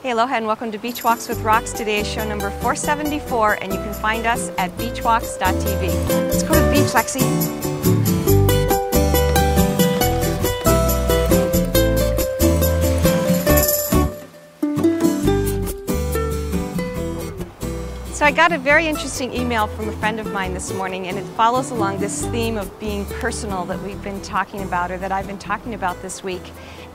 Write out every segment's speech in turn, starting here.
Hey, aloha and welcome to Beach Walks with Rocks. Today is show number 474 and you can find us at beachwalks.tv. Let's go to the beach, Lexi. So I got a very interesting email from a friend of mine this morning, and it follows along this theme of being personal that we've been talking about, or that I've been talking about this week.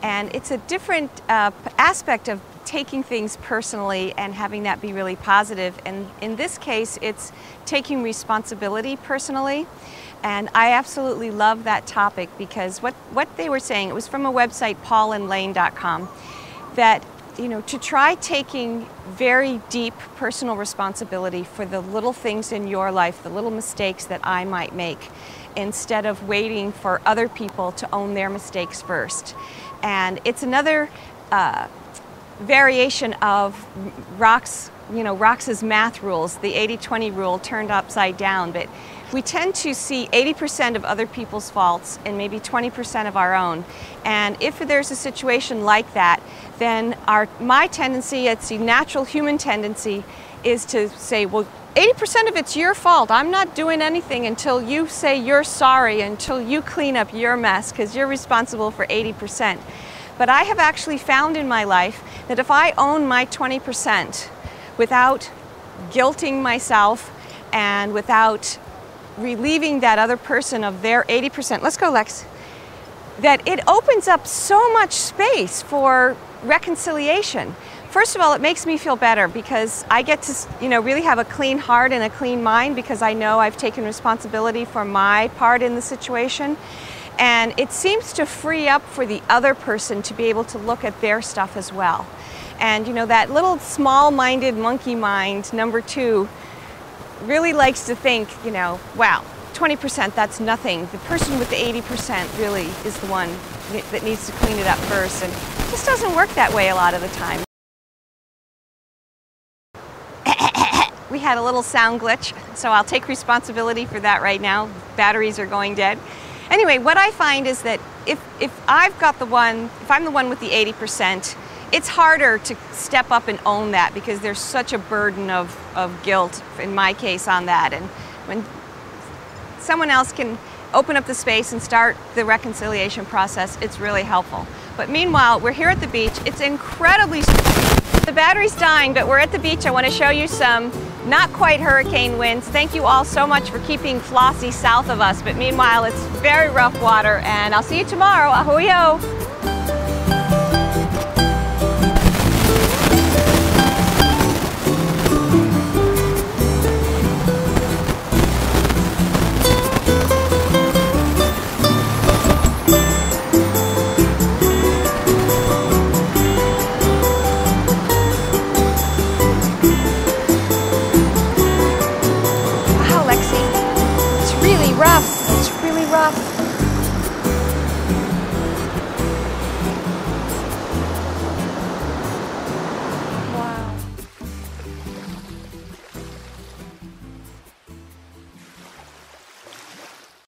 And it's a different aspect of taking things personally and having that be really positive. And in this case, it's taking responsibility personally. And I absolutely love that topic because what they were saying, it was from a website, paulandlane.com, that to try taking very deep personal responsibility for the little things in your life, the little mistakes that I might make, instead of waiting for other people to own their mistakes first. And it's another variation of Rox's math rules, the 80-20 rule turned upside down. But we tend to see 80% of other people's faults and maybe 20% of our own. And if there's a situation like that, then my tendency, it's a natural human tendency, is to say, well, 80% of it's your fault. I'm not doing anything until you say you're sorry, until you clean up your mess, because you're responsible for 80%. But I have actually found in my life that if I own my 20% without guilting myself and without relieving that other person of their 80%, let's go, Lex, that it opens up so much space for reconciliation. First of all, it makes me feel better because I get to, really have a clean heart and a clean mind because I know I've taken responsibility for my part in the situation. And it seems to free up for the other person to be able to look at their stuff as well. And that little small-minded monkey mind, number two, really likes to think, wow, 20%, that's nothing. The person with the 80% really is the one that needs to clean it up first. And it just doesn't work that way a lot of the time. We had a little sound glitch, so I'll take responsibility for that right now. Batteries are going dead. Anyway, what I find is that if I'm the one with the 80%, it's harder to step up and own that because there's such a burden of guilt, in my case, on that. And when someone else can open up the space and start the reconciliation process, it's really helpful. But meanwhile, we're here at the beach. It's incredibly... The battery's dying, but we're at the beach. I want to show you some not quite hurricane winds. Thank you all so much for keeping Flossie south of us, but meanwhile, it's very rough water, and I'll see you tomorrow. Ahuyo!